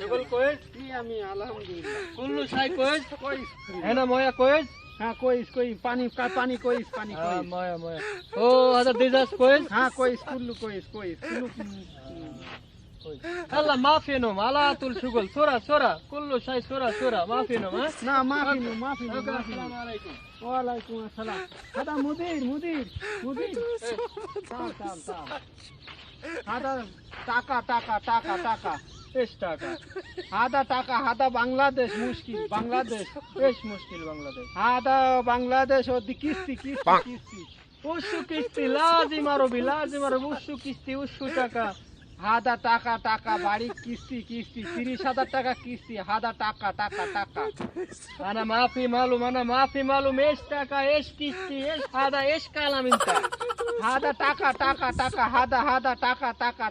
شغل كويس؟ আমি আলহামদুলিল্লাহ كله شاي كويس؟ كويس هنا مويه كويس؟ হ্যাঁ كويس كويس পানি كويس পানি كويس مويه مويه هذا ديزاز كويس؟ হ্যাঁ كويس كله كويس كويس كله كويس هلا ما في نوم على طول شغل سرعة كله شاي سرعة ما في نوم ها؟ না মাফি নো মাফি নো السلام عليكم ওয়ালাইকুম আসসালাম هذا مدير تعال هذا টাকা ايش تاكا؟ هذا টাকা هذا বাংলাদেশ মুশকিল বাংলাদেশ ايش مشكل بنغلاديش؟ هذا বাংলাদেশ ওদি কিস্তি وشو كيستي لازم اروبي وشو كيستي وشو تاكا؟ هذا টাকা বাড়ি কিস্তি 30,000 টাকা কিস্তি هذا টাকা انا ما في معلوم ايش تاكا ايش كيستي ايش هذا ايش كلام انت؟ هذا টাকা هذا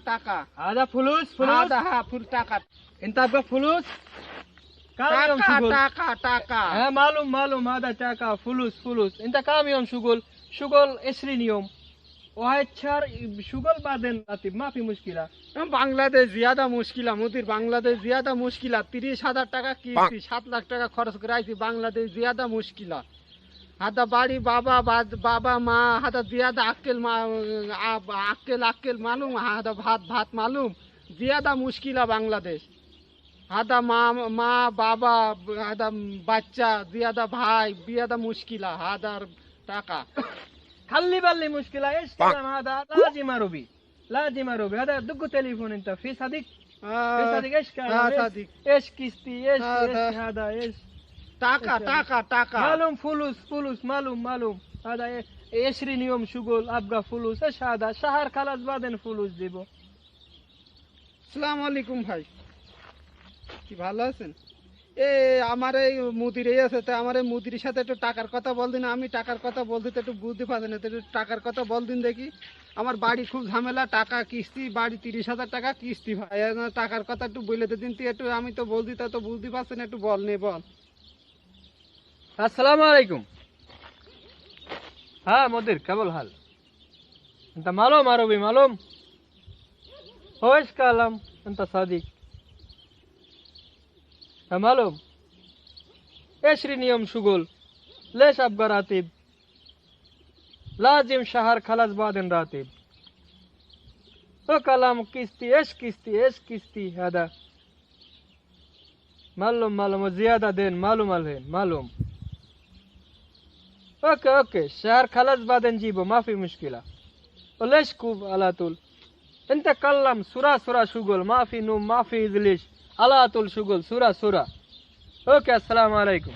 টাকা هذا فلوس هذا ফুল টাকা انت ابغى فلوس؟ كم يوم شغل؟ টাকা ها معلوم هذا تاكا فلوس انت كم يوم شغل 20 يوم وهاي تشار شغل بعدين راتب ما في مشكلة বাংলাদেশ জিয়াদা মুশকিলা মুদির বাংলাদেশ জিয়াদা মুশকিলা 30,000 টাকা কিস্তি 7 লাখ টাকা খরচ করে আইছি বাংলাদেশ জিয়াদা মুশকিলা হাদা বাড়ি বাবা মা হাদা জিয়াদা আক্কেল মালুম হাদা ভাত মালুম জিয়াদা মুশকিলা বাংলাদেশ হাদা মা বাবা হাদা বাচ্চা জিয়াদা ভাই বিয়াদা মুশকিলা হাদার টাকা خلي بالي مشكلة ايش كلام هذا لازم اروبي هذا دق تليفون انت في صديق ايش كلام صديق ايش كيستي ايش هذا ايش টাকা معلوم فلوس معلوم هذا 20 يوم شغل ابقى فلوس ايش هذا شهر خلاص بعدين فلوس ديبو আসসালামু আলাইকুম ভাই কি ভালো আছেন আমার এই মুদির আছে তো আমার এই মুদির সাথে একটু টাকার কথা বল দিন আমি টাকার কথা বলতে তো একটু বুঝতে পারছি না তো একটু টাকার কথা বল দিন দেখি আমার বাড়ি খুব ঝামেলা টাকা কিস্তি বাড়ি 30,000 টাকা কিস্তি ভাই টাকার কথা একটু বলে দিন তুই একটু আমি তো বলছি তা তো বুঝতে পারছি না একটু বল السلام عليكم ها مدير قبل حال انت معلوم عربي معلوم هو ايش كلام انت صديق معلوم 20 يوم شغل ليش ابقى راتب لازم شهر خلاص بعدين راتب تو كلام كيستي ايش كيستي هذا معلوم زيادة دين معلوم اوكي شهر خلاص بعدين جيبه ما في مشكلة وليش كوب على طول انت كلام سرعة شغل ما في نوم ما في ذليش على طول شغل سرعة اوكي السلام عليكم